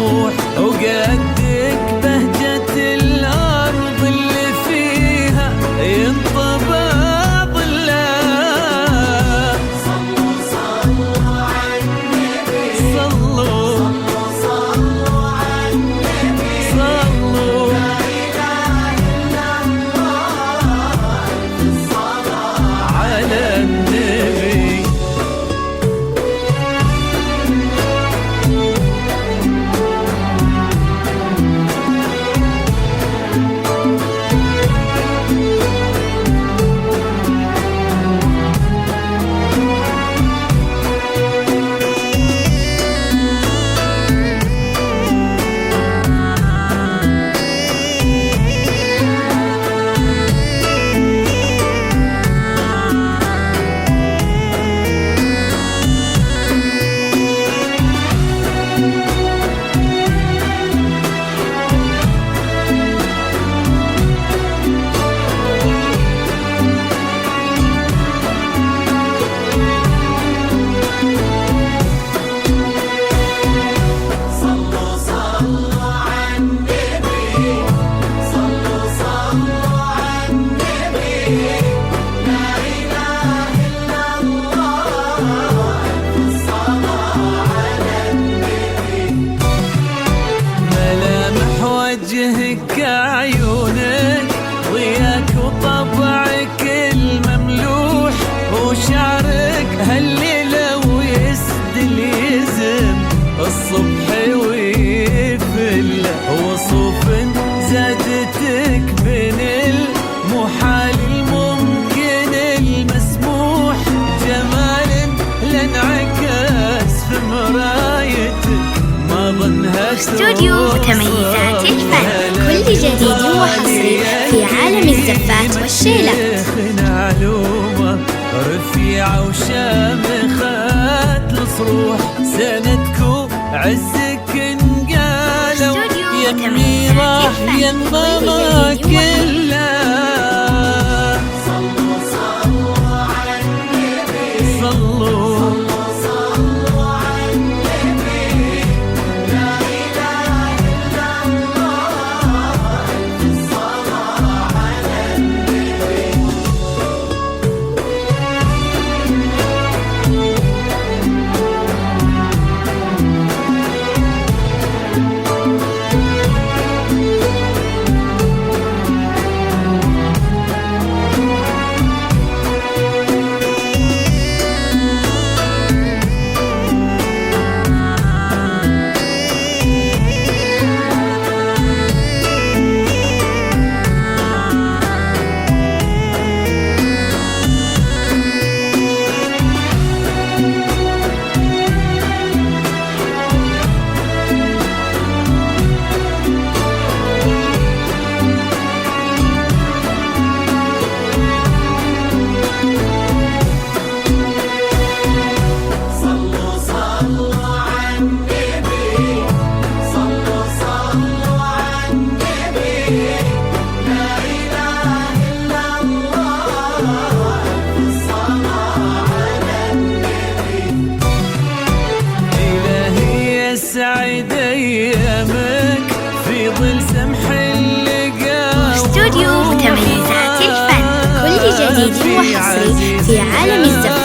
طموح وقدك بهجة الأرض اللي فيها ينطبع ظلها. صلوا صلوا على النبي، صلوا صلوا صلوا على النبي، صلوا لا إله إلا الله، الصلاة على النبي. صلوا صلوا على النبي، صلوا صلوا على النبي، لا إله إلا الله، الصلاة على النبي. ملامح وجهك عيونك ضياك وطبعك المملوح وشعرك هالليلة ويسدل يزم الصبح ويفل وصوف زادتك بين المحال الممكن المسموح جمال لانعكس في مرايتك ما ظنها استوديو متميزات الفن، كل جديد وحصري في عالم الزفات والشيلة. معلومة رفيعة وشامخات الصروح سندكو عزك انقالوا استوديو يمي متميزات راح الفن، ينضمى كل جديد كلها. صلوا صلوا على النبي، صلوا صلوا صلوا على النبي، لا إله إلا الله، الصلاة على النبي. صلوا صلوا على النبي، صلوا صلوا على النبي، لا إله إلا الله، الصلاة على النبي. إلهي يسعد أيامك في ظل سمح اللقاء. استوديو متميزات الفن، كل جديد وحصري في عالم الزفات